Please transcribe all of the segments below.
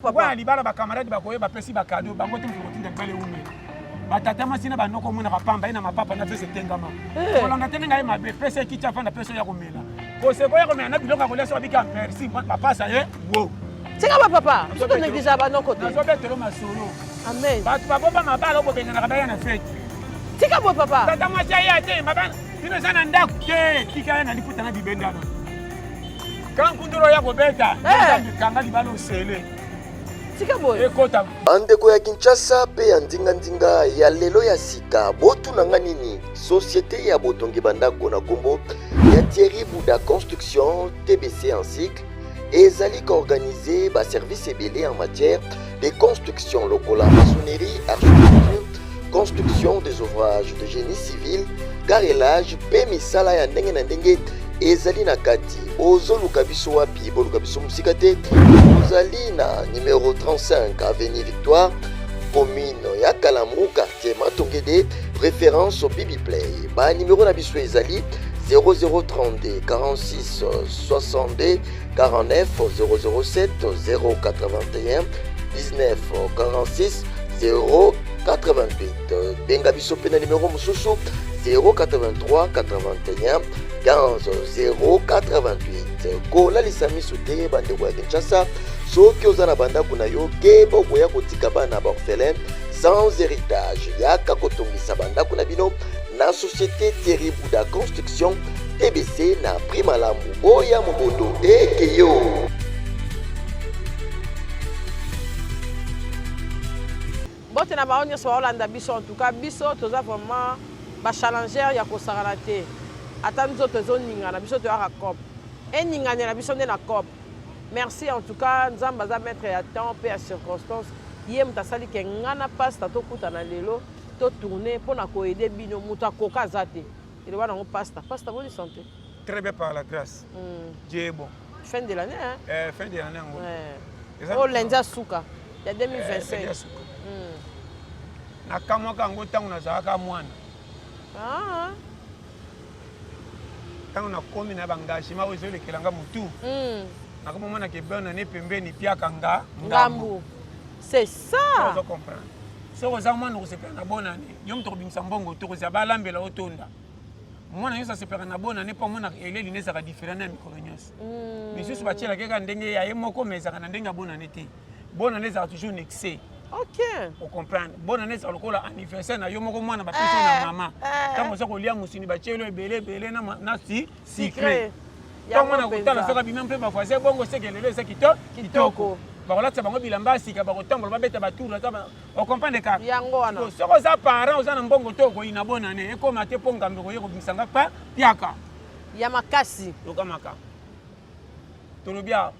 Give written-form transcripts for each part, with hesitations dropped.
Papa libala ba camarade ba koyeba pesi ba cadeau bango tum ko tinda bale ume. Batata masina ba noko mona ba pamba ina mapapa na pese tengama. Kolanda tenenga ma be pese kicha fanda pese ya komela. Ko se ko ya komela na bilonga ko leso bika merci ba pasa ye. Wo. Tika ba papa. Tout néglige ba noko te. Na so betelo masolo. Amen. Ba tu ba boba mabala ko benga na ba na fete. Tika bo papa. Tata macha ya te mabana. Bino sana ndako te tika na liputa na bibenda na. Kan kunduro ya ko beta. Kanga libalo sele. Bandeko ya Kinshasa pe ya ndinga ya lelo ya sika botu nanga nini société ya botongi bandako na kombo ya Thierry Bouda Construction TBC en cycle ezali organisé ba service ebele en matière de construction lokola maçonnerie, architecture, construction des ouvrages de génie civil, carrelage pe misala ya ndenge na ndenge ezali na kati ozoluka biso wapi boluka biso musika te ozali na numéro 35 avenue Victoire commune ya Kalamu quartier Matongede référence au Bibi Play ba numéro na biso ezali 0032 46 62 49 007 081 19 46 088 benga biso pe na numéro mususu 083 81 15 088 kola lisami soute bandeko ya Kinshasa soki oza na bandako na yo keba okoya kotika bana ba orphelin sans héritage yaka kotongisa bandako na bino na société Thierry Bouda Construction TBC na prima lambu oya mobondo ekeyo. Bote na baonyo so Holanda biso en tout cas biso toza vraiment ba challenger ya kosakana te. Ata nous autres zoningana biso to aka cop. Eningana na biso na cop. Merci en tout cas nzamba za mettre ya temps pe ya circonstance. Yé mutasali ke ngana pasta to kuta na lelo to tourner pour na ko aider bino muta koka zate. Il va na pasta. Pasta bonne santé. Très bien par la grâce. Dieu est bon. Fin de l'année hein. Fin de l'année ngo. Oh lenza suka. Ya 2025. Na kamwa kango tangu na zaka mwana. Ah. Tangu na komi na bangashima ozole kelanga mutu. Na kama mwana ke bana ne pembeni pia kanga ngambu. C'est ça. Tu comprends. So oza mwana kusepela na bona ne. Yom to bimisa mbongo to kozya balambela otonda. Mwana yosa sepela na bona ne pa mwana eleli ne saka différent na mikolo nyos. Misusu bachela keka ndenge ya yemoko meza kana ndenge bona ne te. Bona ne za toujours un excès. Ok. Vous comprenez. Bonne année sur le col anniversaire na yo moko mwana ba pesa na mama. Tango za kolia musini ba chelo ebele na si secret. Ya mwana kutala soka bimem mpe ba voisin bongo sekelelo esa kitoko. Ba kolatsa bango bilamba sika ba kotambola ba beta ba tour la taba. On comprend les cas. Yango wana. Soko za parents oza na mbongo toko ina bonne année. Eko mate ponga mboko yeko bisanga pa piaka. Ya makasi. Loka maka. Tolobia.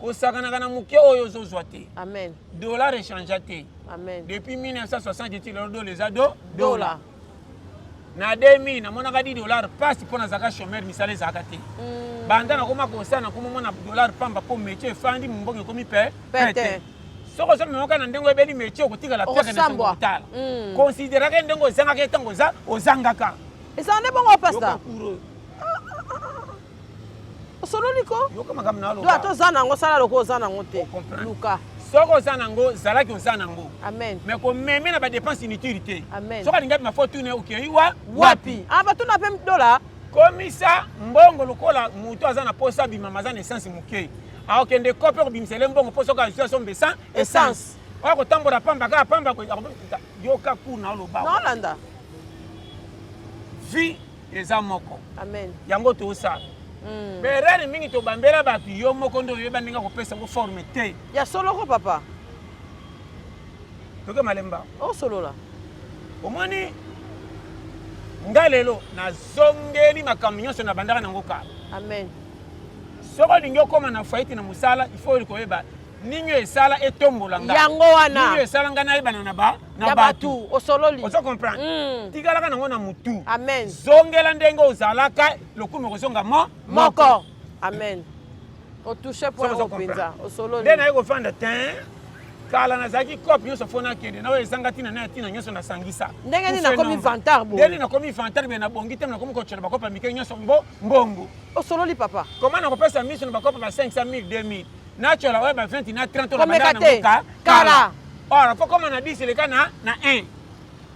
Kosakana na muke oyo zozwa te. Amen. Dollar échange te. Amen. Depuis 1960 le dollar les ado dollar. Na 2000 na mona kadi dollar passe pour na zaka chômeur misale zaka te. Banda na koma kosana koma mona dollar pamba po métier fandi mbongo komi pete. Soko so memoka na ndengo ebeli métier kotika la peka na sambotala. Considérer que ndengo zanga ke tango za ozangaka. Esa ne bongo pasta. Solo liko yo kama gamna lo do ato zana ngo sala loko zana ngo te luka soko zana ngo zala ki zana ngo amen mais ko meme na ba dépense inutile te amen soko linga ma photo ne okiwa wapi aba tuna pe dola komisa mbongo lokola muto azana posa bi mama zana essence muke a okende kope ko bimsele mbongo poso ka situation besan essence o ko tambola pamba ka pamba ko yo ka ku na lo ba non landa vie eza moko amen yango to sa Berani mingi to bambela batu yo moko ndo yeba ninga ko pesa ko forme te. Ya solo ko papa. Toke malemba. O solo la. Omoni ngalelo na zongeli makamyo so na bandaka na ngoka. Amen. Soko lingyo koma na faiti na musala ifo liko yeba ninyo esala etombola nga. Yango wana. Ninyo esala nga na yeba na batu. O solo li. O so comprendre. Tikalaka na ngona mutu. Amen. Zongela ndengo ozalaka lokumu ko zonga moko. Amen. O toucher point au pinza. O solo li. Dena yego fanda ten. Kala na zaki cop nyoso fona kende na wezanga tina na tina nyoso na sangisa. Ndenge ni na komi vantar bo. Ndenge na komi vantar be na bongi tem na komi ko chela bakopa mike nyoso mbongo. O solo li papa. Comment na ko pesa mission bakopa ba 500 000 2000. Naturel, ouais, 20 na 30 on a Kala. Or, faut comme on a dit, c'est le cas na 1.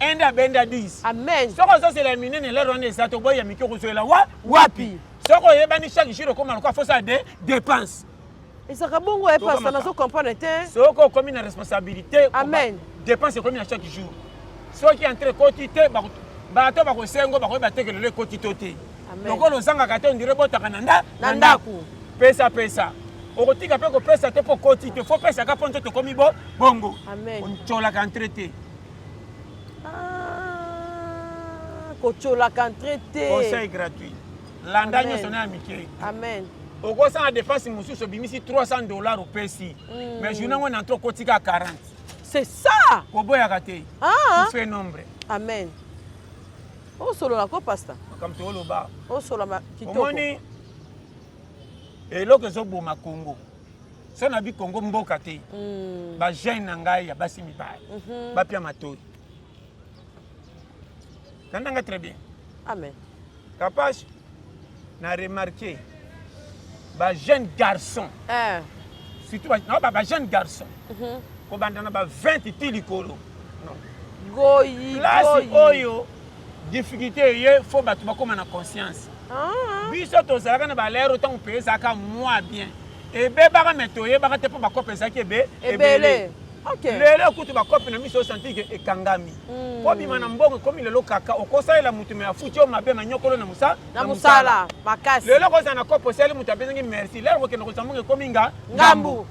1 da benda 10. Amen. Soko ça c'est la mine ne leur on est ça to boy ya mikoko so la Wapi. Soko yebani chaque jour comme on faut ça des dépenses. Et ça kabongo e pas ça na so comprendre te. Soko comme une responsabilité. Amen. Dépenses comme à chaque jour. Ceux qui entre quotité ba to ba ko sengo ba ko ba tekele le quotité. Amen. Donc on sanga kate on dirait bota kananda Nandaku. Pesa. Okotika pe ko pesa te po quotité. Faut pesa ka ponto to komi bongo. Amen. On chola kan traité. Kochola kan traité. Conseil gratuit. L'andagno sonne à Mickey. Amen. Au cours de la dépense, nous sommes $300 au PSI. Mais je n'ai pas entré à 40. C'est ça. Kobo ya kate. Ah. Tu fais nombre. Amen. O solo la ko pasta. Comme tu le bas. O solo ma kitoko. Omoni. Et là que zo boma Congo. So na bi Congo mboka te. Ba jeune na ngai ya basi mi ba. Ba pia matoi. Tandanga très bien. Amen. Capaz na remarqué ba jeune garçon. Surtout ba jeune garçon. Ko bandana ba 20 tilikolo. Non. Goyi. Place oyo difficulté ye faut batu ba comme na conscience. Biso to zalaka na ba lero tant payer ça ka moi bien. Et be ba metoye ba te po ba kope ça ke be ebele. OK. Lelo kutu ba kope na miso senti ke ekangami. Po bi mana mbongo komi lelo kaka okosa ela mutu me afuti o mabe manyokolo na musa na musala makasi. Lelo ko za na kope sele mutu abengi merci. Lelo ko ke no ko samunge komi ngambu.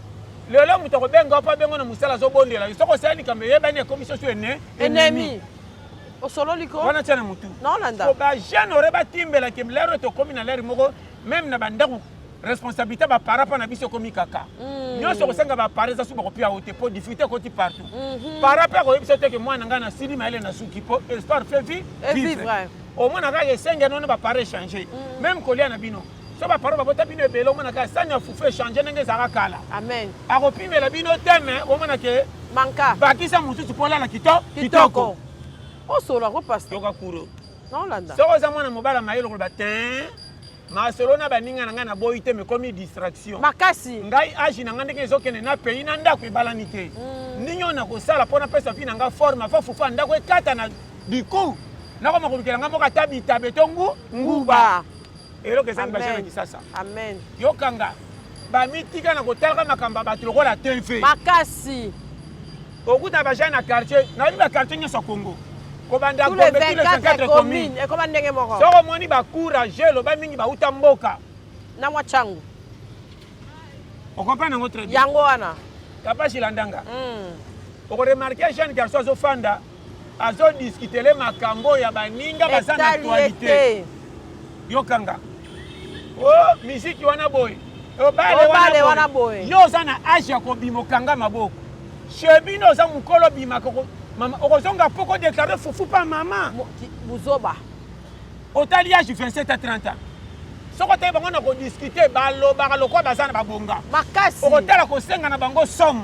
Lelo mutu ko benga pa bengo na musala zo bondela. Soko sele kambe yeba ne commission so ennemi. O solo liko. Wana tena mutu. Non landa. Ko ba jeune ore ba timbela ke lelo to komi na lero moko même na bandako responsabilité ba parapa na biso komi kaka. Nyonso ko senga ba pareza su ba pia ote po difficulté ko ti partout. Parapa ko biso te ke mwana nga na sili maele na suki po espoir fait vivre. Au moins na ga senga non ba pare changer. Même ko lia na bino. So ba paro ba bota bino ebelo mona ka sanya fufu changer nenge za kala. Amen. Ako pimela bino teme o mona ke manka. Bakisa mutu tu pola na kitoko. O solo ko pasta. Yoka kuro. Non landa. So za mwana mobala maelo ko ba ten. Ma solo na baninga na nga na boyite me komi distraction. Makasi. Ngai agi na nga ndenge ezokende na pays na ndako ebalani te. Ninyo na kosala pona pesa fi na nga forme fa fufu ndako ekata na du coup. Na ko makulukela nga moka tabita betongu nguba. Elo ke sanga bashana kisasa. Amen. Yokanga. Ba mitika na kotalaka makamba bato lokola TV. Makasi. Okuta bashana na quartier, na ba quartier nyoso Congo. Ko banda tous les 24 communes et comment ndenge moko. Soko moni ba courage lo ba mingi ba uta mboka. Na mwa changu. On comprend ngo très bien. Yango wana. Kapashi landanga. On remarquer jeune garçon zo fanda azo discuter le makambo ya baninga bazana actualité. Yokanga. Oh, musique wana boy. Obale wana boy. Yo zana age ya kobimo kanga maboko. Chebino za mukolo bima ko mama okozonga poko déclarer fufu pa maman. Buzoba. Otali age 27 à 30 ans. Soko te bango na ko discuter baloba lokwa bazana babonga. Makasi. Okotala ko senga na bango somme.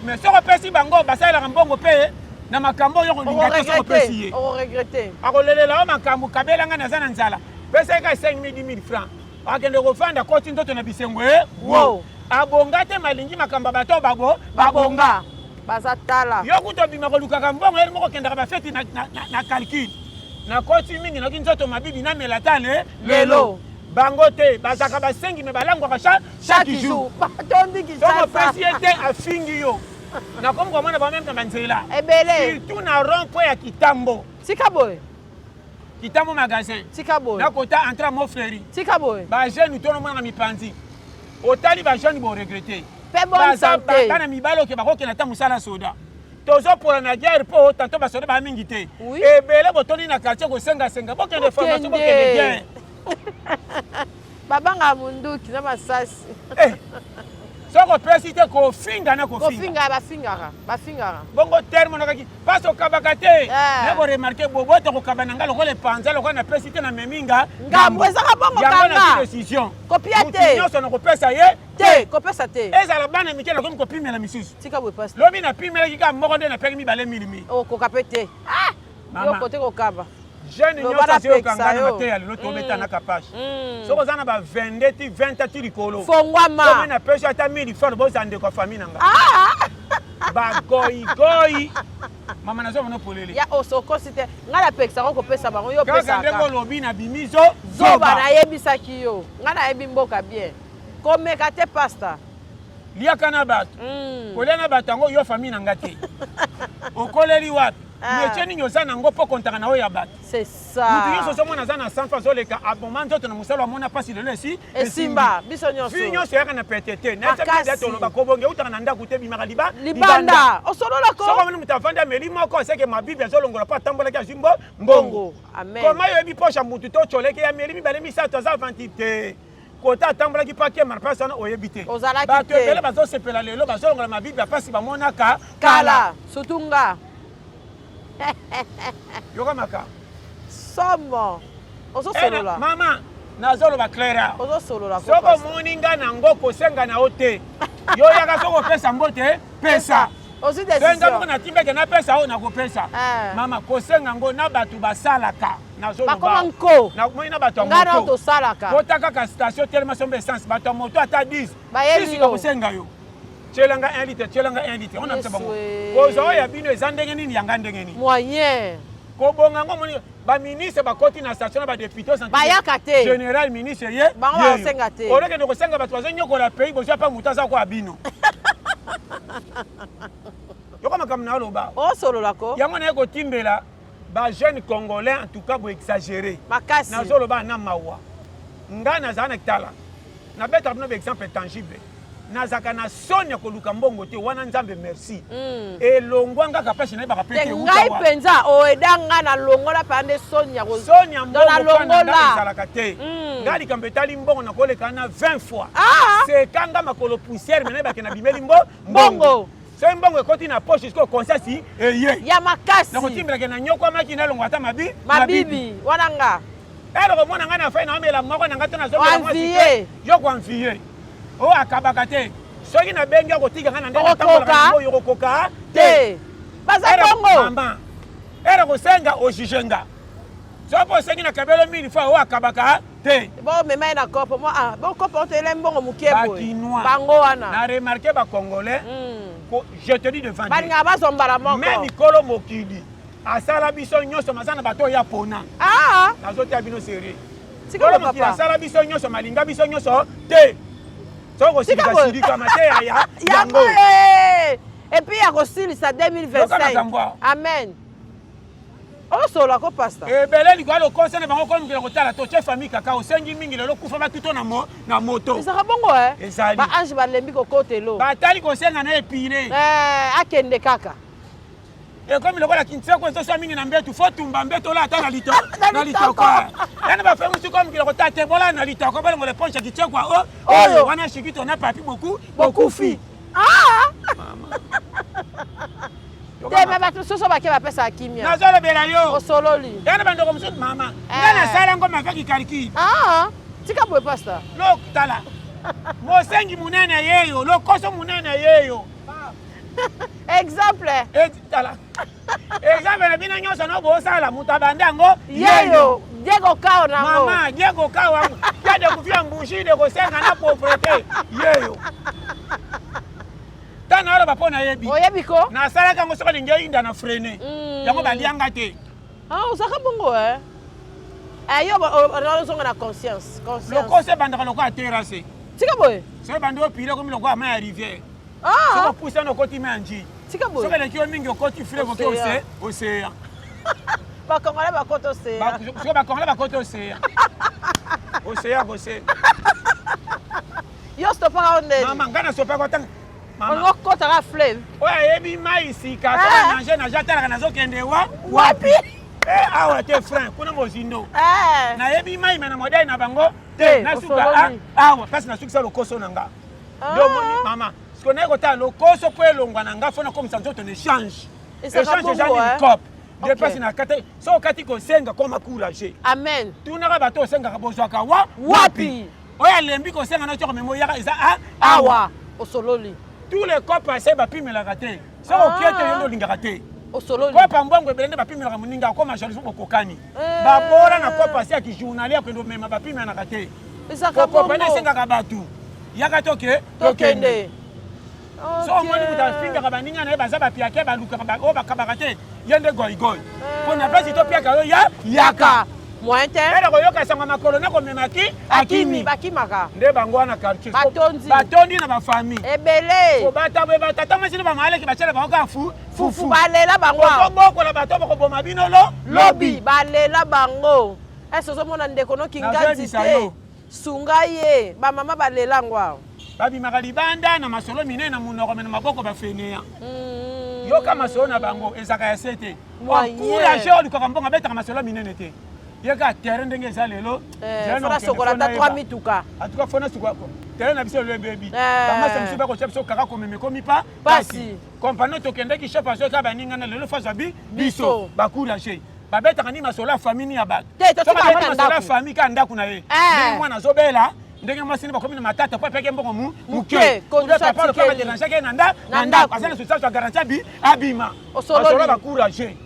Mais soko pesi bango basala mbongo pe na makambo yo ko ndingata soko pesi ye. On regretter. Akolelela o makambo kabela nga na zana nzala. Pesa ka 5 000 francs. Akende ko fanda koti ndoto na bisengo wow. Abonga te malingi makamba bato babonga. Bazatala. Yo kuto bima ko lukaka mbongo ele moko kenda ba feti na calcul. Na koti mingi na kinzoto mabibi na melatale lelo. Bango te bazaka ba sengi me balango ka chaque jour. Batondi ki sasa. Comme président afingi yo. Na comme mwana ba même na nzela. Ebele. Surtout na rond-point ya Kitambo. Sikaboy. Kitambo magasin. Sikaboy. Na kota entra mo frère. Sikaboy. Ba jeune tono mwana mipanzi. Otali ba jeune bo regretter. Pe bonne santé. Kana mibalo ke bako ke na ta musala soda. Tozo pour na guerre po tanto ba soda ba mingi te. Ebele botoni na quartier ko senga bo ke de formation bo ke de guerre. Babanga munduki na masasi. Soko président ko finga na ko finga. Ba fingara. Bongo terme na kaki paso kabakate. Ne ko remarquer bobo to ko kabana ngalo ko le panza lo ko na président na meminga. Ngambo ezaka bongo kanga. Ya décision. Copiate. Nyonso na ko pesa ye. Te, kopesa te. Ezala bana mikela ko ko pimela misusu. Tika boy passe. Lobi na pimela ki ka moko nde na peki mi bale milimi. O ko kapete. Ah! Yo kote ko kaba. jeune nyonso azoyokanga na mateya lelo tobetana kapashe soki oza na ba 22 ti 20 ti likolo fongwama na pesi ata 1000 fois boza ndeko ya famille nanga bagoyigoyi mama nazomona polele ya osokosi te ngai napekisaka kopesa bango yo kaka ndenge olobi na bimi zoba nayebisaki yo ngai nayebi mboka bien komeka te pasta liaka na bato kolia na bato yango yo famille na nga te okoleli wapi métier nini oza nango mpo kontaka na oyo ya bato c'est ça mutu nyonso ozomona aza na sanfa azoleka aboma nzoto na mosala amona mpasi lelo esi esimba biso nyonso fi nyonso eyaka na pete te nayebi toloba kobonge eutaka na ndako te bimaka libanda osololako soko moni moto avandi ameli moko aseke mabible azolongola mpo atambolaki azwi mbongo koma yo oyebi posha mutu to otyoleki ameli mibale misato aza avanti te kota atambolaki mpo akema na mpasi wana oyebi te bato ebele bazosepela lelo bazolongola mabible apasi bamonaka kala sutunga yokamaka somo ozosolola mama nazoloba claire ozosolola soko omoni nga nango kosenga na yo te yo yaka soko opesa mbote pesa senga moko natimbeke napesa oyo nakopesa mama kosenga ngo na bato basalaka nazolobamoi na bato ya moto kota kaka station telema somba essence bato ya moto ata 10 sisika kosenga yo tielanga 1 litre tielanga 1 litre ona misa bango kozwa oyo ya bino eza ndenge nini yanga ndenge nini moyen kobonga ngo moni baministre bakoti na station na badepute bayaka te général ministre ye bango basenga te olekende kosenga bato bazonyokola pays bozwa mpa moto aza kwa bino yoko makambo na oloba osololako yango naye kotimbela bajeune congolais en tout cas boexagéré makasi nazoloba na mawa ngai nazala na kitala nabetaka bino baexemple tangible nazaka na soni ya koluka mbongo te wana nzambe merci elongwa nga kapesi nayebaka pe te ngai mpenza oyeda nga na longola pande soni ya soni ya mbongoezalaka te ngai likambo etali mbongo nakoleka na 20 fois sekanga makolo poussière me nayebake na bimeli mbongo so mbongo ekoti na poche siko konsesi eye ya makasi nakotimbelake na nyokwamaki nalongwa ata mabibi wana nga eloko mwana ngai na fai naomela moko na ngai to nazomela yo koanfie oyo akabaka te soki nabengi akotika ngai na ndenge atambolaka oyo okokoka te baza bongo ere kosenga ojuge nga so mpo osengi na kabelo 1000 fois oyo akabaka te bomema ye na kopo bokopo otoyele mbongo moke bakinois bango wana na remarke bacongolais je te dis devant balinga bazombala moko me mikolo mokili asala biso nyonso maza na bato oyo apona nazoteya bino serie kolo mokili asala biso nyonso malinga biso nyonso te sokosilikasilika mateya yango epuis ya kosilisa 2025 amen osola ko pasta ebele likolo lokonse na bango kolomokela kotala to che famille kaka osengi mingi lelo kufa batuto na moto ezaka bongo ezali baange balembi kokotelo batali kosenga na epile akende kaka ekomi lokola kinseko ezosa mingi na mbetu fo tumba mbetu ola ata na litoko yana bafemu sikomi kiloko ta te bola na litoko balongo le ponche kitsekwa oyo wana shikito na papi bokufi teme bato soso bake bapesa kimia nazolobela yo osololi yana bandoko mosusu mama nga nasala ngo mavaki kaliki tika boye pasta lokutala mosengi munene yeyo lokoso munene yeyo exemple tala exemple na bino nyonso no bosala moto abandi yango yeyo diego kao nango mama diego kao wangu yade kufia mbushi de kosenga na pauvreté yeyo tana aloba mpo nayebi oyebi ko nasalaki yango soki alingi oyinda na frene yango balianga te ozaka bongo yo ozonga na conscience lokoso ebandaka lokola terase tika boye soki ebandi opile komi lokola mai ya rivière soki opusana okoti mai ya njii soki eleki yo mingi okoti fleuve oke oseya bakongolais bakoti oseya soki bakongolais bakoti oseya oseya koseya yo stopaka ondeni mama ngai nasopaka otanga okotaka fleuve oyo ayebi mai sika soki nange naja talaka nazokende wapi awa te frein kuna mozindo nayebi mai me na modele na bango te nasuka awa mpasi nasukisa lokoso na nga ndomoni mama siko naye kotala lokoso mpo elongwa na nga fo nakomisa nzoto na échange eza nini cope nde mpasi na kati so okati kosenga koma courage amen tunaka bato osengaka bozwaka wapi oyo alembi kosenga na tioko memo yaka eza awa osololi tous les copes ase bapimelaka te so okie te yo nde olingaka te Osololi. Kopa mbongo ebelende bapimela muninga akoma jalousie bokokani. Babola na kopa sia ki journalier ko ndo mema bapimela na kate. Ezaka bongo. Kopa na senga ka batu. Yaka toke tokende. So omoni mutafinga ka baninga na baza bapiake baluka ba o bakabakate yende goigoi. Pona place to piaka yo ya yaka. Mointe. Ela koyoka sanga makolo na komemaki akimi bakimaka. Nde bango na quartier. Batondi na ba famille. Ebele. Ko bata be batata masini ba maleki ba chele ba ka fufu. Balela bango. Ko boko la bato boko boma bino lobi. Balela bango. Eso zo mona ndeko no kinganzi te. Sunga ye. Ba mama balela ngwa. Babi makalibanda na masolo minene na munoko na maboko ba fenea. Yoka masolo na bango ezaka ya sete. Encourage oli ko kambonga beta masolo minene te. Yeka terrain ndenge za lelo. Fona sokola ta 3 mituka. Atuka fona sokola ko. Terrain na biso le baby. Ba masa msuba ko chepso kaka ko meme komi pa. Pasi. Kompano to kende ki chef aso ka baninga na lelo faza biso. Ba courage. Ba beta kani masolo famille ya ba. To ka masolo famille ka ndaku na ye. Ndenge mwana zobela. Ndenge mwasini bakomi na matata kwa peke mbongo muke. Kondusa papa tikeli. Papa déranger ke nanda. Asana susa so garantie abima. Masolo ba courage.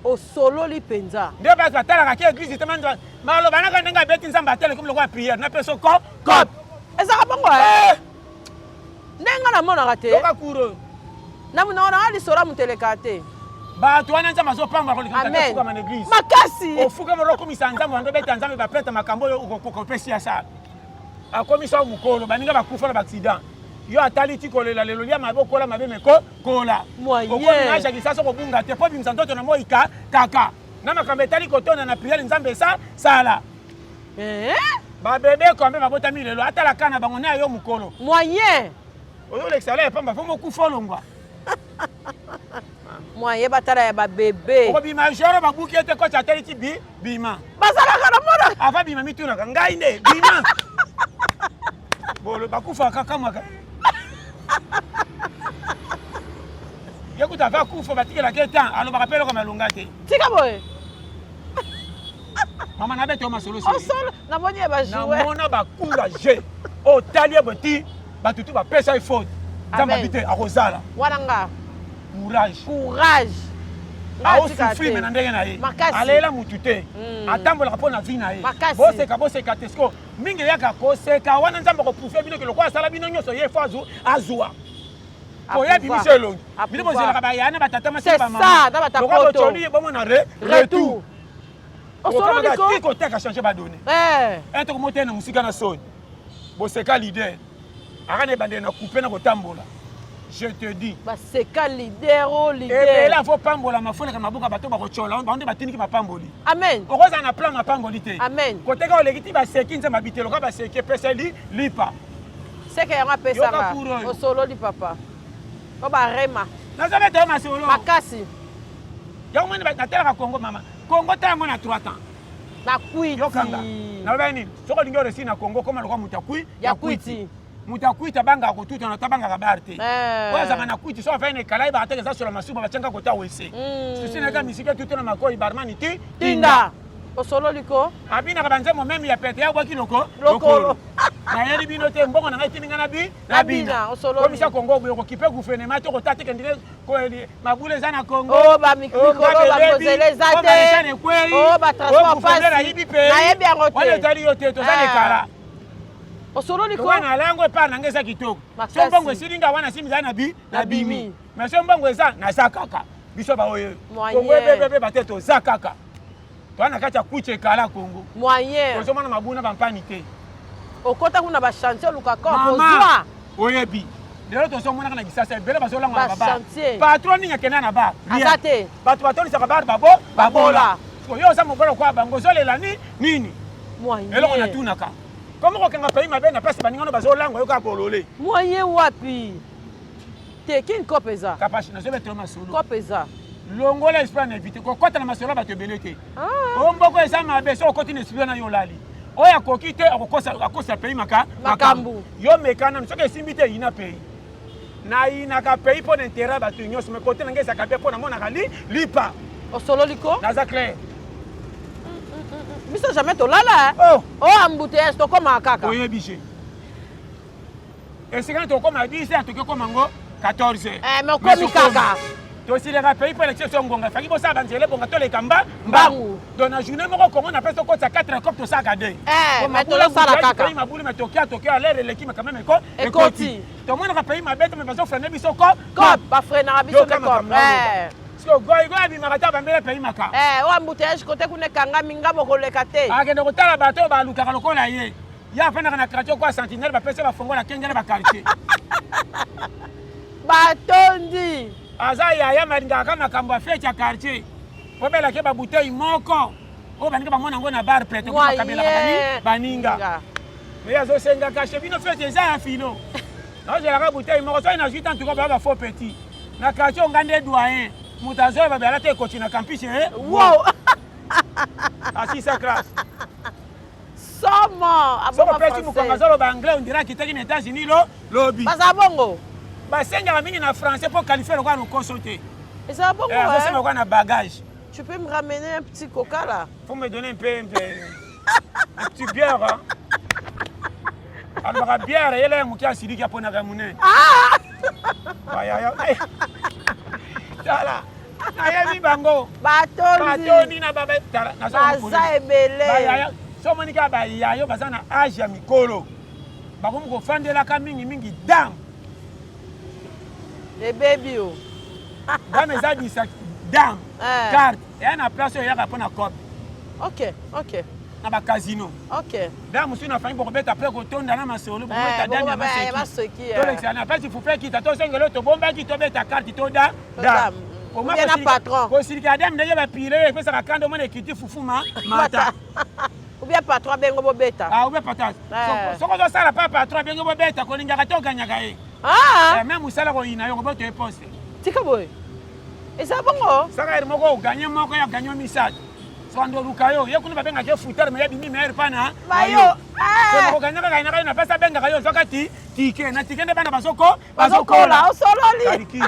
Osololi penza. Nde basi batalaka ki église te manzo. Malo banaka ndenga beti nzamba atele comme le roi prière na peso cop. Ezaka bongo ndenga na mona kate. Toka kuro. Na mona ona ali sora muteleka te. Ba to wana nzamba zo pamba ko likata fuka na église. Makasi. Ofuka mo roko misanza mo ndo beti nzamba ba prêtre makambo yo ko pesi ya sa. Akomisa mukolo baninga bakufa na accident. Yo atali ti kolela lelo lia maboko la mabe meko kola. Moyen. Na jaki sa so ko bunga te po bimisa ndoto na moika kaka. Na makambe tali kotona na prière nzambe sa sala. Ba bébé ko mbe mabota mi lelo atala kana bango na yo mukolo. Moyen. Oyo l'excellent pamba fo mo kufolongwa. Moyen batala ya ba bébé. Ko bima joro ba buki ete ko chateli ti bima. Basala kana mona. Ava bima mituna ngai ne bima. Bolo bakufa kaka mwaka. Yekuta va kufa batikela ke temps alo bakapelo ko malunga te. Tika boy. Mama na beto masolo si. Osolo na boni ba jouer. Na mona ba courage. O talie boti batutu ba pesa effort. Zamba bité a Rosala. Wananga. Courage. Ao souffrir mais ndenge na ye. Alela mutute. Atambola ko na vie na ye. Boseka tesko. Mingi yaka ko seka wana nzamba ko prouver bino ke lokwa sala bino nyoso ye fo azua. Oya bimisho elongi. Bino bozela ka ba yana batata maseba mama. C'est ça, dans ta photo. Lokwa toli bomo na retour. Osolo liko. Tiko teka changer ba donner. Eto ko mote na musika na soni. Boseka leader. Akane bande na couper na ko tambola. Je te dis. Baseka leader o leader. Et là faut pambola mafole ka mabuka bato ba ko chola. On ba tiniki mapamboli. Amen. Okoza na plan mapamboli te. Amen. Kote ka olegiti ba seki nza mabitelo ka ba seki pesa lipa. Seka yanga pesa nga. Osolo di papa. Oba rema. Nazabe te masolo. Makasi. Ya umene ba natela Congo mama. Congo ta mona 3 ans. Na kuiti. Yokanga. Na ba nini? Soko lingo resi na Congo koma lokwa mutakui. Ya kuiti. Mutakuita banga kututa na tabanga kabarte. Waza kana kuiti so afanye kalai ba ateke za sur la masuba bachenga kota wese. Sisi na kama misike tuto na makoi barmani ti tinda. Osolo liko. Abina kabanze mo meme ya pete ya bwaki lokolo. Na yeli bino te mbongo na ngai tininga na bina. Osolo. Komisa Congo bwe ko kipe gouvernement to ko tateke ndile ko mabule za na Congo. Oh ba mikolo ba kozele za te. Oh ba transport passe. Na yebi yango te. Wale tali yo te to za nekala. Osolo liko. Wana lango pa na ngeza kitoko. So mbongo silinga wana simiza na bimi. Mais so mbongo eza na zakaka. Biso ba oyo. Congo bebe bateto zakaka. Twana kacha kuche kala Congo. Moyen. Ko soma na mabuna bampani te. Okota kuna ba chantier luka ko kozwa. Oyebi. Lelo to so mona kana gisasa bele baso langa na baba. Patron ni yakena na ba. Asate. Batu batoni saka bar babola. Ko yo sa mobolo kwa bango zolela nini? Moyen. Elo na tunaka. Comment on a payé ma belle, pesa baningano bazolango yoka polole. Moyen wapi? Tekin kopeza. Kapashi na zebe toma solo. Kopeza. Longola esprit na invité ko kota na masolo ba tebelete. Omboko eza mabe so koti na esprit na yo lali. Oya kokite akosa payé makambu. Yo mekana soke simbite ina payé. Na ina ka payé pour intérêt ba tunyo se me kote na ngesa ka pe pour na mona kali lipa. Osolo liko? Na za clair. Biso jamais to lala. Embouteillage to koma kaka. Oye biche. Et c'est quand to koma 10 to koma ngo 14. Mais komi kaka. tosileka pays mpo élection so ngonga faki bosala banzela ebonga toleka mbangu donc na journée moko kongo na mpe sokotisa 4 cop tosalaka de mais tolosala kaka pays mabulu me tokia alere eleki me quand même ekoti tomonaka pays mabe te me bazofrene biso cop bafrenaka biso ne cop goyigoyi abimaka ta bambele pays maka oyo embouteillage kote kuna ekangami nga bokoleka te akende kotala bato oyo balukaka lokola ye ye afandaka na quartier kwa sentinelle bapesi bafongola kengele bakartier batondi aza yaya malingaka makambo ya fete ya quartier obelaki babutei moko oyo baninga bamona yango na bar prete bakabelaka baninga me azosenga kashe bino fete eza ya filo naozelaka butei moko soki na 8 ans tuko baa bafaux petit na quartier onga nde doyen moto azoyo babela te ekoti na campus asisa classe somo soko pesi mokongo azoloba anglais ondira akitaki na états-unis lobi baza bongo basengaka mingi na français mpo qualifier lokola lokoso te eza bongo azosenga lokola na bagage. Tu peux me ramener un petit coca là? Faut me donner un petit bière. Hein? Alors la bière, elle est moukia sidi qui a pris na ramune. Tala. Ayami bango. Batoni na baba tala. Baza ebele. So monika ba yayo bazana âge ya mikolo. Bakomu ko fandela ka mingi dam. Les baby oh. Dame za disa dam. Carte. Et na place ya ka pona cop. OK. Na ba casino. OK. Dame musu na fangi pour beta après ko tonda na masolo pour beta dame ya maseki. To l'exana parce qu'il faut faire qui tato sengelo to bomba qui to beta carte to da. Dame. Ou bien un patron. Ko silika dame ndenge ba pire pesa ka kando mona ekiti fufuma mata. Ou bien patron bengo bobeta. Ou bien patron. Soko zo sala pa patron bengo bobeta ko lingaka to ganyaka ye. Même musala ko ina yo ko boto e poste. Tika boy. Eza bongo. Saka moko ganye moko ya ganyo misat. Sondo lukayo ye kuna babenga ke futar me yabimi mer pana. Mayo. Ko ganyaka ganyaka na pesa benga kayo soka tike na tike nde bana bazokola osololi.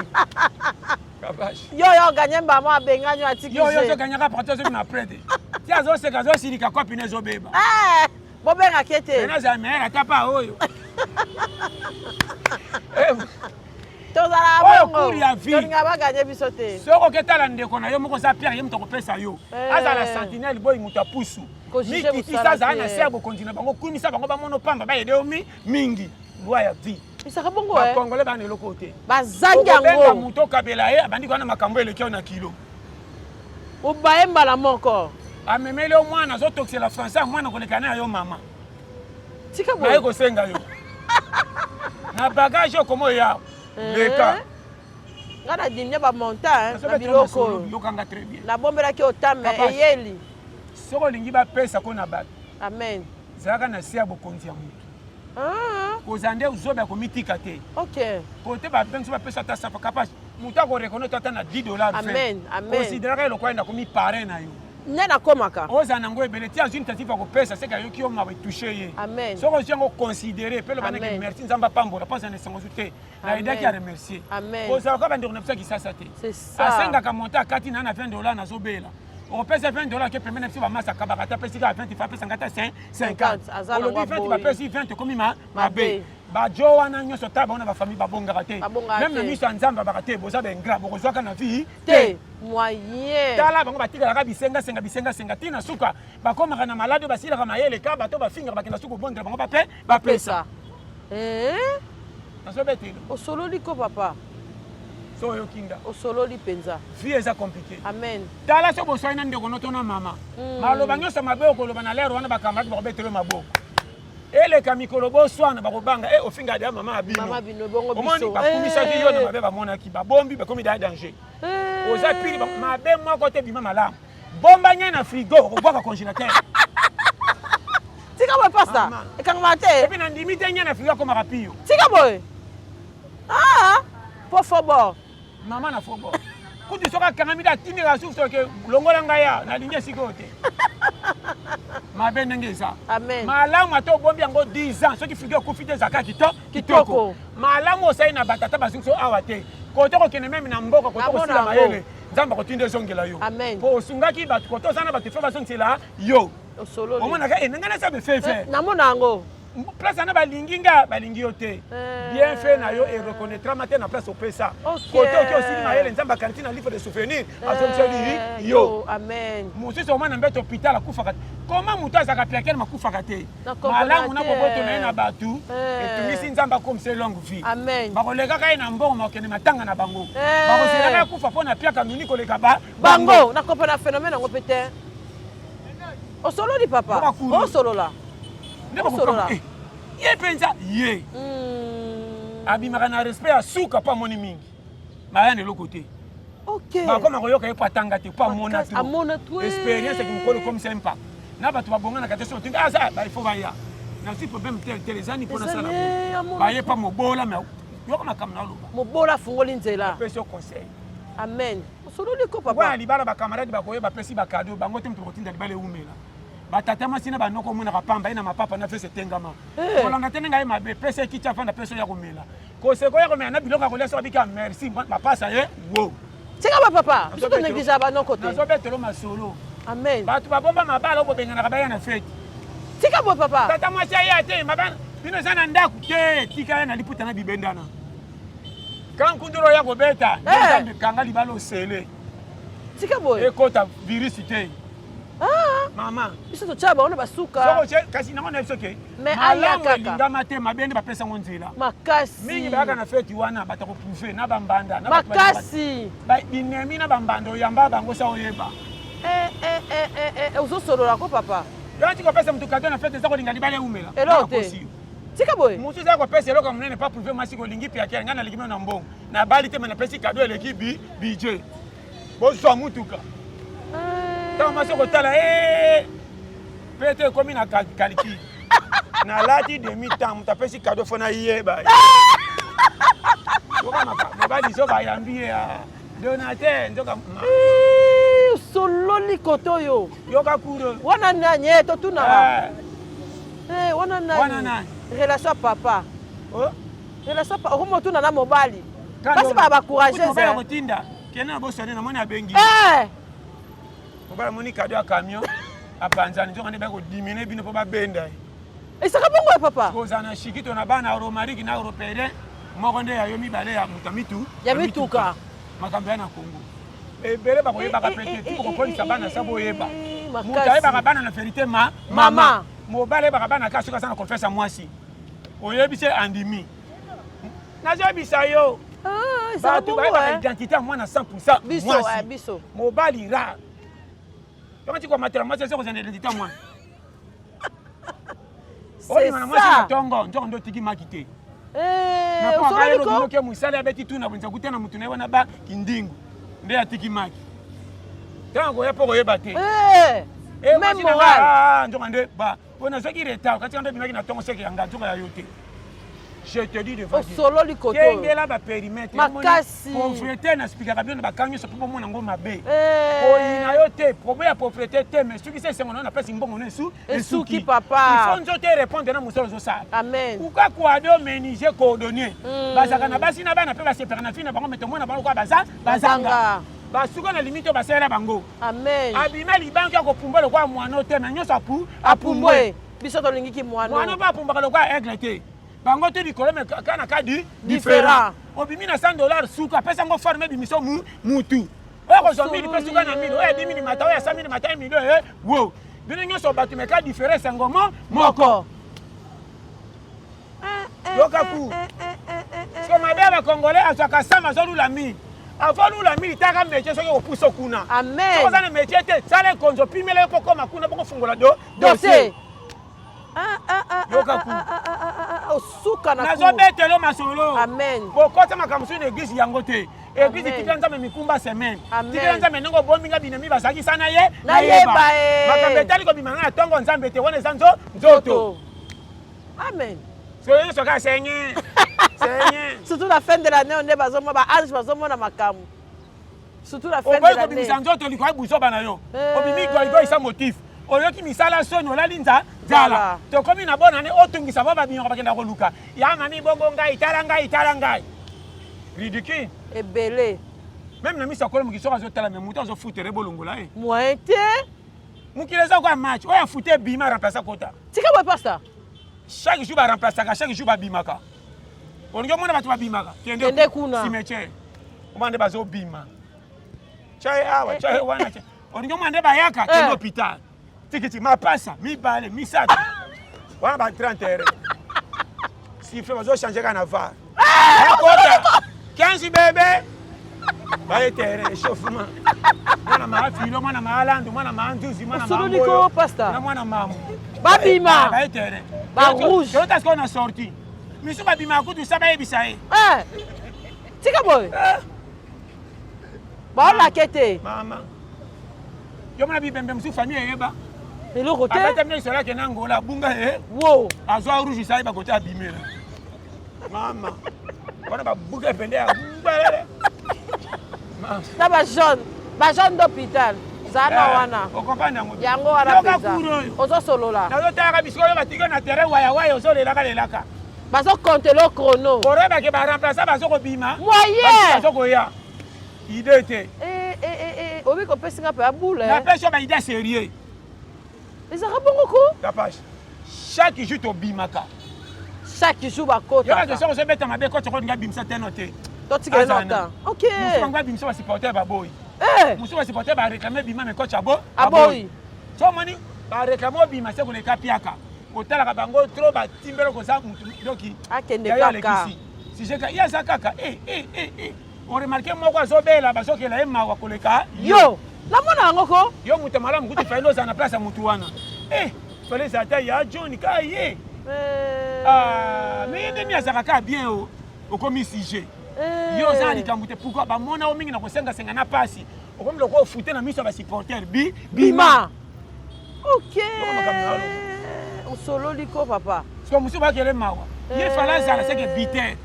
Kabash. Yo ganye mbamo abenganyo atiki. Yo so ganyaka parto so na prete. Ti azo seka zo silika kwa pinezo beba. Bobenga kete. Na za mer atapa oyo. Tozala bongo. Tolinga baganye biso te. Soko ketala ndeko na yo moko za Pierre ye mutoko pesa yo. Azala sentinelle boy muta pusu. Miki sasa na serbo continue bango kunisa bango ba mono pamba ba yede omi mingi. Loi ya vie. Isaka bongo ba Congolais ba ne lokote. Bazangi yango. Muto kabela ye abandi ko na makambo elekio na kilo. Ubaye mbala moko. Amemele o mwana zo toxela français mwana kolekana yo mama. Tika boy. Na yeko senga yo. Na bagage komo ya. Leka. Ngana dimnya ba monta na biloko. Lokanga très bien. Na bombela ki otame eyeli. Soko lingi ba pesa ko na bato. Amen. Zaka na sia bokonzi ya mutu. Kozande uzoba ko mitika te. OK. Kote ba benso ba pesa ta safa capable. Muta ko reconnaître ta na $10. Amen. Considérer le coin na ko mi parrain na yo. Nena komaka. Oza nango ebele tia une tentative ko pesa c'est que yo ki o ma toucher ye. Amen. Soko jango considérer pe le banaki merci nzamba pambola pas en sango te. Na ida ki a remercier. Amen. Oza ko ba ndeko na pesa ki sasa te. C'est ça. Asenga ka monta kati na $20 na zobela. On pèse $20 que permet de massa kabakata pèse 20 il fait 50. On lui fait va pèse 20 comme ma bé. Ba jo wana nyoso taba ona ba famille ba bonga raté. Même le miso nzamba ba raté boza ben grave ko zwa kana vie te moyen. Tala bango batika la bisenga tina suka ba koma kana malade ba sila kama yele ka bato ba finga ba kina suko bonga bango ba pesa. Na so beti. O solo liko papa. So yo kinga. O solo li penza. Vie eza compliqué. Amen. Tala so bo so ina ndeko notona mama. Maloba nyoso maboko ko loba na lero wana ba kamati ba betelo maboko. Ele kamikolo bo swana ba kobanga ofinga da mama abino. Mama bino bongo biso. Omoni ba kumisa ki yo na mabe ba mona ki ba bombi ba komi da danger. Oza pili ba mabe mo kote bima malamu. Bomba nya na frigo ko bwa congélateur. Tika boy pasta. E kangmate. Et puis na ndimite nya na frigo ko marapio. Tika boy. Po fobo. Mama na fobo. Kuti soka kangamida tindi ga sufu ke longola ngaya na linge sikote. Mabe ndengeza. Amen. Malamu ato bombi yango 10 ans soki frigo ko fite zaka kitoko. Malamu osai na batata basunso awate. Koto ko kene meme na mboko koto ko sila mayele. Nzamba ko tinde zongela yo. Amen. Po sungaki bat koto sana batu fa basonsela yo. Osolo. Omona ka enanga na sabe fefe. Namona ngo. place na balingi nga balingi yo te bien fait na yo et reconnaîtra matin na place opesa côté oki osili mayele nzamba cantine na livre de souvenir azomseli yo amen mosusu omwana mbete hôpital akufaka comment moto azaka piakele makufaka te malamu na boboto na ye na bato etungisi nzambe akomisa longue vie bakolekaka ye na mbongo makokende matanga na bango bakoselaka akufa mpo na piaka nuni koleka bango nakopa na phénomène yango pete osololi papa osolola osolola ye mpenza ye abimaka na respect ya suka mpo amoni mingi baya na eloko te bakoma koyoka ye po atanga te po amona to expérience ekimokolo ekomisa impact na bato babonganaka te sotinga aza baifo baya nasi problème tel ezani mpona sala baye pa mobola me yoka makambo na oloba mobola afungoli nzela apesi yo conseil amen osololi ko papa wana libala bakamarade bakoyeba apesi bakado bango te moto kotinda libala eumela batata mwasi na banoko omonaka pamba ye na mapapa na fese etengama kolanda te ndenge ye mabe pesa ekiti afanda peso ya komela koseko ya komela na biloko ya kolia soka bika merci bapasa ye wo tika bapapa biso tonéglige banoko te nazobetelo masolo amen bato babomba mabala oyo bobenganaka baya na fete tika bo papa tata mwasi aya te mabana bino eza na ndako te tika ye na liputa na bibendana kankunduro ya kobeta nzambe kanga libala osele tika boye ekota virisi te mama biso totya bango na basuka kasi nango na biso ke malamu elingama te mabende bapesa ngo nzela makasi mingi bayaka na feti wana bato koprouve na bambanda makasi binemi na bambanda oyamba bango sa oyeba ozosolola ko papa yoti kopesa moto kado na fete eza kolinga libala eumela elo te tika boye mosu eza kopesa eloko ya monene pa prouve mwasi kolingi piakele ngai nalingi meo na mbongo nabali te me napesi kado eleki budget bozwa mutuka ntango mwasi okotala mpe te ekomi na kaliki nalati demi temps moto apesi kado fo nayeba mobali so bayambi ye donateur nzoka sololi koto oyo yoka kuro wana nani totuna wana nani relation papa relation papa okomo tuna na mobali kasi bacourage mobali kotinda kende na bosane namoni abengi mobali amoni kado ya camion apanzani nzoka nde bakodimine bino mpo babenda esaka bongo ya papa kozala na shikito na bana romariki na européen moko nde yayo mibale ya moto ya mituka makambo ya na kongo ebele bakoyebaka pete ti bokopolisa bana sa boyeba moto ayebaka bana na verité mama mobali ayebaka bana ka soki aza na confesse ya mwasi oyebi se andimi nazoyebisa yo bato bayebaka identité ya mwana 100% biso mobali ra yongo ti komatela mwasi ese kozala na identité ya mwana oyima na mwasi na tongo nzoko nde otiki maki te napoakayeloke mosala abeti tuna bonzaku te na motu na ye wana bakindingu nde atiki maki ntango koya mpo koyeba te nzoka nde oyo nazoki retard katika nde bimaki na tongo seke yanga nzoka ya yo te je te dis devant osololi koto kengela baperimetre makasi pauvreté naspikaka bino na bakanga nyonso mpo bomona yango mabe oyina yo te problème ya pauvreté te mais soki se esengo nayo napesi mbongo no esuki papa ifo nzoto erépondre na mosala ozosala amen kuka koado ménige coordonnier bazalaka na basi na bana mpe basepaka na fille na bango mete omona bango kwa bazanga basuka na limite oyo basalela bango amen abima libanki ya kopumbwa lokwa mwana te na nyonso apumbwe biso tolingiki mwana mpe apumbwaka lokwa aigle te bango te likolo me kaka na ka différent obimi na $100 suka apesa yango farme ebimisa mutu oyo kozwa 1000 mpe suka na 1000 oyo adi 1000 mata oyo asa 1000 mata ye milio wo bino nyonso bato meka différence yango moko yoka ku so mabe ya bakongolais azwaka sama azolula 1000 avolula 1000 taka métier soki opusa kuna soki oza na métier te sala ekonzo pimela yo mpo koma kuna mpo kofungola dossier yoka ku osuka na nazobetelo masolo amen bokota makambo soki na église yango te église tikela nzambe mikumba semaine tikela nzambe ndenge obominga binemi bazalaki sa nayeba makambo etali kobima nga na ntongo nzambe te wana eza nzoto amen soki soki asenye surtout la fin de l'année on est bazomona baange bazomona makambo surtout la fin de l'année kobimisa nzoto likolo ebuzoba na yo obimi goigoisa motif oyoki misala soni olali nzala tokomi na bonane otungisa bo babimaka bakenda koluka ya mami bongo ngai tala ngai ridicule ebele même na miso akolo mokili soki azotala me moto azofutere bolongola ye moyen te mokili eza kwa match oyo afute bima remplace kota tika boye pasta chaque jour baremplaçaka chaque jour babimaka olingi omona bato babimaka kende kuna cimetière omona nde bazobima tyaye awa tyaye wana olingi omona nde bayaka kende hôpital tikiti mapasa mibale misato wana ba 30 heures sifle bazochange kaka na var akota 15 bebe baye terrain échauffement mwana maafilo mwana maalandu mwana maanduzi mwana maamboyo na mwana mamu babima baye terrain ba rouge yotas qu'on a sorti misu babima kutu sa bayebisa ye tika boy baolake te mama yo mona bibembe mosusu famille eyeba eloko te abetamina lisolo ake na ngola abunga ye wo azwa rouge sa yeba kote abimela mama wana babuka epende ya balele na bajaune d'hôpital zana wana yango wana peza ozosolola nazotalaka bisiko oyo batiki na terrain wayawaya ozolelaka lelaka bazokonte lo chrono korebake baremplace bazokobima moyen bazokoya ide te obi kopesinga mpe abule napesi yo baide serie ezaka bongo ko tapage chaque jour tobimaka chaque jour bakota yo soko ozobeta mabe koti okolinga bimisa teno te totikele na ta ok mosu bango babimisa basupporter baboyi mosu basupporter bareklame bima me coach aboyi so omoni bareklame obima se koleka piaka kotalaka bango tro batimbelo koza mutu iloki akende kaka sijeka ye aza kaka oremarke moko azobela bazokela ye mawa koleka yo namona yango ko yo mutu malamu kutu fayeli oza na place ya mutu wana fale eza ata ya john ka ye me nde mi azalaka kaka bien o okomi sujet yo oza na likambo te pourkui bamona o mingi na kosengasenga na pasi okomi loko ofute na miso ya basupporter bima ok osololi ko papa so mosusu bakele mawa ye fala azala seke biter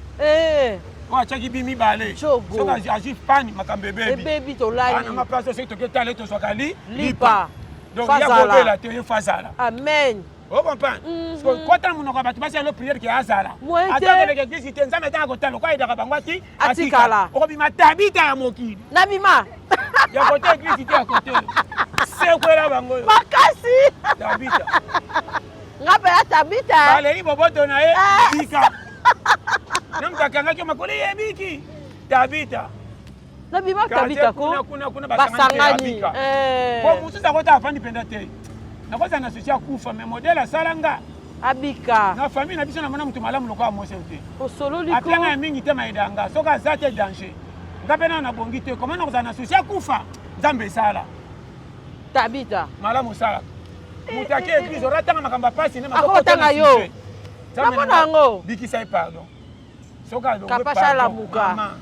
oyo atiaki bi mibale soki azwi pani makambo ebebi tolali na place soki toketala tozwaka lipa donc ya kobela te ye fo azala amen ocomprendre kotala monoko ya bato basala priere ke azala atakeleka eglise te nzambe atanga kotala oko ayedaka bango ati atikala okobima tabita ya mokili nabima ya kote eglise te ya kote sekwela bango makasi tabita nga mpe ya tabita balei boboto na ye bika na moto akangaki makolo eyebiki tabita nabima tabita ko kuna basangani po mosusu akota afandi mpenza te nakoza na sosi akufa me modele asala nga abika na famille na biso namona moto malamu lokola mose te osololiko apianga ya mingi te mayedanga soki aza te danger nga mpe nao nabongi te komana kozala na sosi akufa nzambe esala tabita malamu osalaka moto ake eglise oratanga makambo apasi nde akotanga yo namona yango bikisa ye pardon soki kapasha lamuka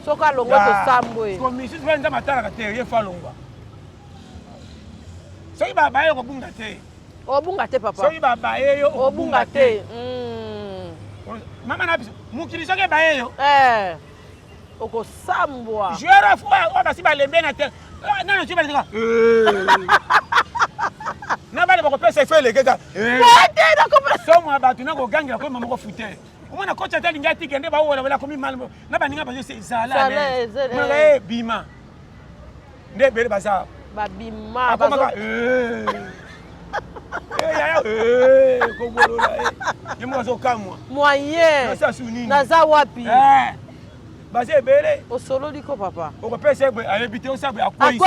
soki alongwe tosambwe misusu mpe nzambe atalaka te ye fo alongwa soki babaye kobunga te obunga te papa soki babaye yo obunga te mama na biso mokili soki ebaye yo okosambwa joueur afo oyo basi balembe na te nana ti baleka na bale bakopesa efo elekeka somwa bato na kogangela koyema moko fute omwana kocha te alingi atike nde baowelawela komi malmo na baninga bazose ezalamonaka ye bima nde ebele baza babima akomaka yaya kogolola ye moko azokamwa moyen nasasu nini naza wapi baza ebele osololi ko papa okopesa egbe ayebi te osabwe akwei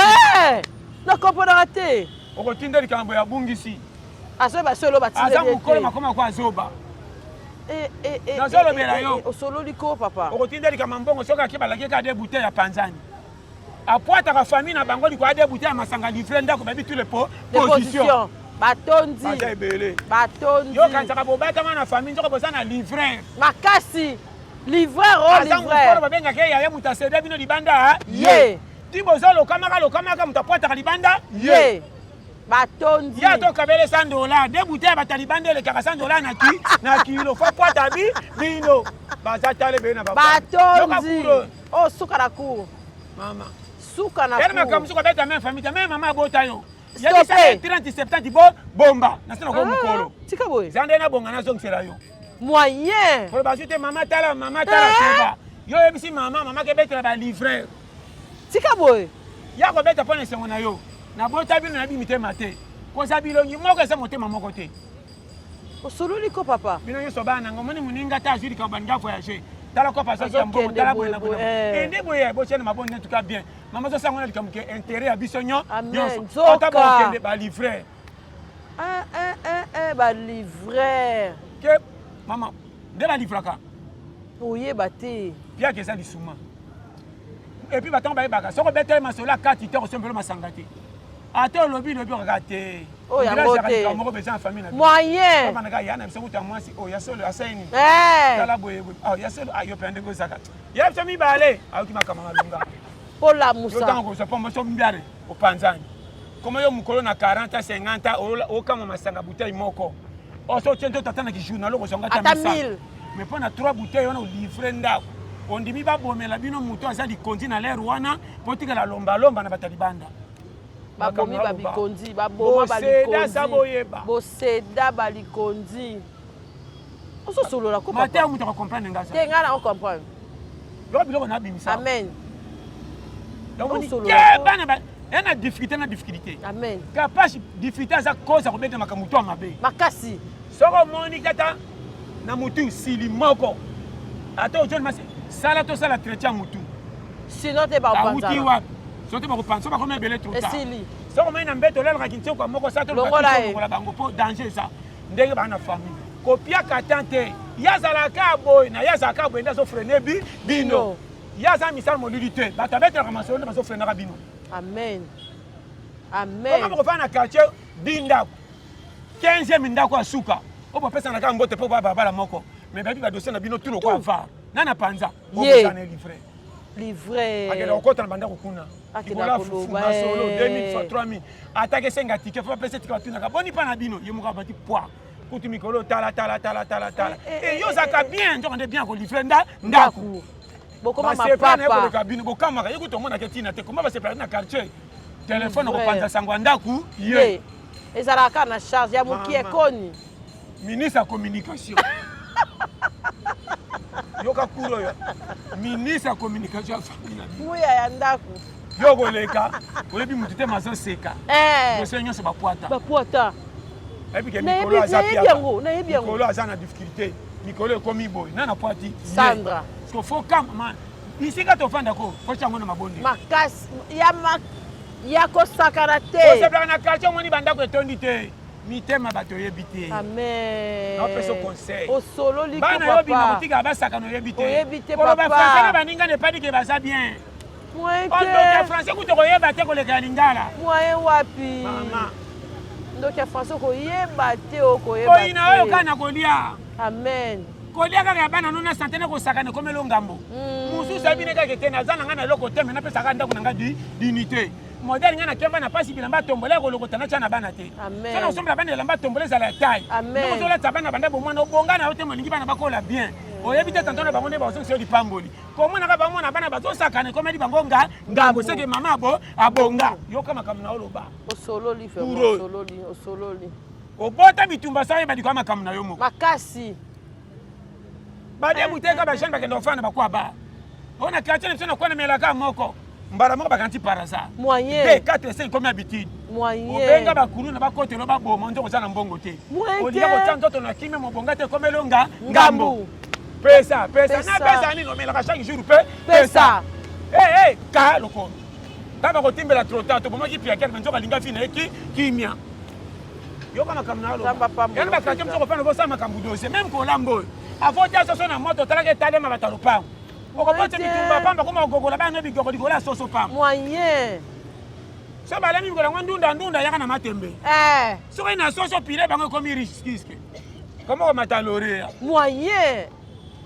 nakomponaka te okotinda likambo ya bungisi azoyi basolo aza mokolo makoma ko azoba nazolobela yo osololi ko papa okotinda likambo mbongo soki ake balaki ka de bouteille ya panzani apwataka famille na bango likolo ade bouteille ya masanga livre ndako bayebi tous les position batondi baza ebele batondi yo kanisaka bobatama na famille nzoko boza na livre makasi livreur o aza mokolo babengaka ye yaya moto asede bino libanda ye ti bozalokamaka moto apwataka libanda ye batondi ya tokabele $100 de bouteille bata libanda elekaka $100 na kilo fo apwata bino baza tala ebele na batondi o suka na cour mama suka na cour makambo suka beta même famille te même mama abota yo yebisa 30 70 bomba nasina ko mokolo tika boye zande na bonga nazongisela yo moyen pour bazute mama tala seba yo yebisi mama ke betela ba livrer tika boye ya ko beta pona sengo na yo na bota bino na bimitema te koza bilongi moko eza motema moko te Osololi ko papa. Bino nyonso bana ngo moni muninga ta azuri ka banga voyager. Tala ko pasa jambo tala boye na boye. Ende boye bo chene mabonne en tout cas bien. Mama zo sangona likamuke intérêt ya biso nyonso. Ota ba kende ba livrer. Ba livrer. Que maman de la livraka. Oye baté. Pia que ça du souma. Et puis baton ba baka. Soko betel masola 4 heures sembelo masangati. Ate lobi lobi raté. Oh ya ngote. Moko besoin famille na. Moyen. Papa na yana mso kuta mwasi oh ya solo asaini. Tala boye. Oh ya solo ayo pende go saka. Ya mso mi bale. Au ki makama malunga. Pour la moussa. Yo tango so pombo so mbiare o panzani. Comme yo mukolo na 40 50 o kama masanga bouteille moko. O so tento tatana ki journal ko songa ta 1000. Mais pour na 3 bouteilles on a livré ndako. On dit ba bomela bino muto azali konti na l'air wana potika la lomba lomba na batalibanda. Babomi babikondi, baboma balikondi. Boseda balikondi. On se solo la coupe. Matin on te comprendre ngasa. Te ngana on comprendre. Lo biloko na bimisa. Amen. Donc on solo. Bana ba na difficulté. Amen. Capable difficulté za cause ko beta makamuto amabe. Makasi. Soko moni kata na mutu sili moko. Ata ojo masi sala to sala entretien mutu. Sinon te ba panza. Mutu wa. Sote ba ko panza ba ko mebele tout ça. Esili. Soko mena mbeto lela kinti ko moko sa to ba bango po danger ça. Ndenge ba na famille. Kopia katante. Yazalaka boy na yazalaka boy ndazo freiner bino. Yaza misal molilité. Ba tabeta ramaso na baso freiner bino. Amen. Amen. Comment on va na quartier binda 15e ndako asuka. Obo pesa na kambote po baba bala moko. Mais babi ba dossier na bino tout le quoi va. Nana panza. Obo sana livré. Livré. Akela okota na banda kokuna. Akela fufunga solo 2000 fois 3000. Attaque senga ticket faut pesa ticket tuna ka boni pa na bino. Yemuka bati poa. Kutu mikolo tala. Et yo zaka bien, ndio ndé bien ko livré ndako. Bokoma mapapa. Ko kabino bokama ka yekuto mona ketina te. Comment va se placer na quartier? Téléphone ko panza sangwa ndaku. Ye. Ezalaka na charge ya muki ekoni. Ministre ya communication. Yoka kuro yo. Ministre ya communication ya famille. Muya ya ndaku. Yoko leka. Oyebi mutite mazo seka. Yo nyonso bapuata. Bapuata. Et puis que Nicolas Azapia. Nicolas Azana difficulté. Nicolas komi boy. Nana poati. Sandra. Parce qu'il faut quand man. Ici quand on fait d'accord, faut chango na mabonde. Makas ya ko sakarate. Ko sebla na quartier moni banda ko tondi te. Mitema bato yebite. Amen. Na peso conseil. O solo liko papa. Bana yobi na botika ba saka no yebite. Yebite papa. Ko ba français na baninga ne pas dire que ba ça bien. Moyen que. On français ku to ko yeba te ko le kalingala. Moyen wapi? Mama. Donc ya français ko yeba te o ko yeba. Ko ina oyo kana kolia. Amen. Kolia kaka bana nuna santene ko saka ne komelo ngambo. Musu sabine kaka te na zana ngana loko te me na pesa ka ndako na ngadi dignité. Modèle ngana kemba na pasi bilamba tombola ko loko tana chana bana te. Amen. Sana osomba bana lamba tombola za la taille. Amen. Nous zola tabana banda bo mwana obonga na ote molingi bana bakola bien. Oyebite tantona bango ne ba oso di pamboli. Ko mwana ka ba mwana bana bazo saka ne komedi bango ngambo seke mama abonga. Yo kama kamna oloba. Osolo li fe osolo li. Obota bitumba sa yeba di kama kamna yo mo. Makasi. Bade buteka ba jeune bakenda ofana bakwa ba. Ona quartier ne kwa na melaka moko. Mbara moko bakanti par hasard. Moyen. 4 5 comme habitude. Moyen. Obenga bakulu na bakote lo baboma nzo kozana mbongo te. Olia ko nzoto na kimé mobonga te comme elonga ngambo. Pesa na pesa ni no melaka chaque jour pesa. Ka loko. Kaba ko timbela trop tard to bomaki pia kel nzo kalinga fina kimia. Yo kama kamna lo. Yana bakati mzo ko fana bo sama kambudo c'est même ko lambo. Avant dia so na moto talaka talema batalupa. Okopote bitumba pamba kuma ogogola bana bigoko dikola soso pamba. Moyen. So balami bikola ndunda yaka na matembe. So ina soso pile bango komi risque. Comment on matalore? Moyen.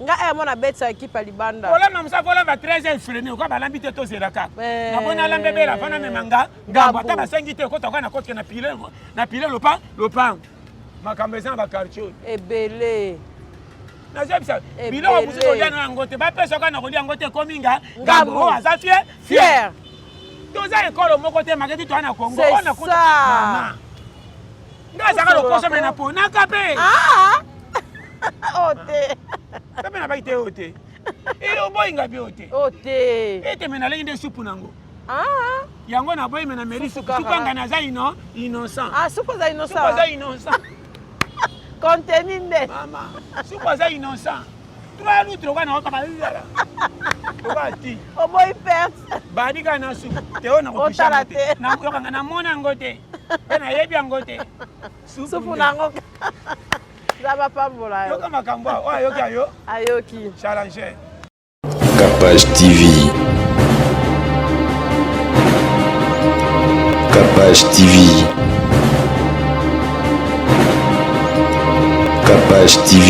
Nga mona betsa équipe libanda. Ola mamsa vola va 13 freiner ko balambi te to zelaka. Na bona lambe bela fana memanga. Ngambo ata basengi te ko toka na kote na pile lopa. Makambeza ba quartier. Ebele. Na zebisa bilo obuzo yana ngote ba pesa kana kolia ngote kominga ngambo aza fier toza ekolo moko te maketi to ana Kongo ona kuta mama ngaza ka lokoso mena po nakape ote kape na baite ote ilo boy ngabi ote ete mena lengi de supu nango yango na boy mena meri supu kanga na za innocent supu za innocent contenu nde mama suku aza innocent 3 litres oka na okaka lala okati oboyi perte badi kaka na suku te oyo nakopisa te yokanga namona yango te mpe nayebi yango te supu nango nzambe apambola yo yoka makambo oyo ayoki ayo ayoki challenger Capage TV. Capage TV. Capage TV.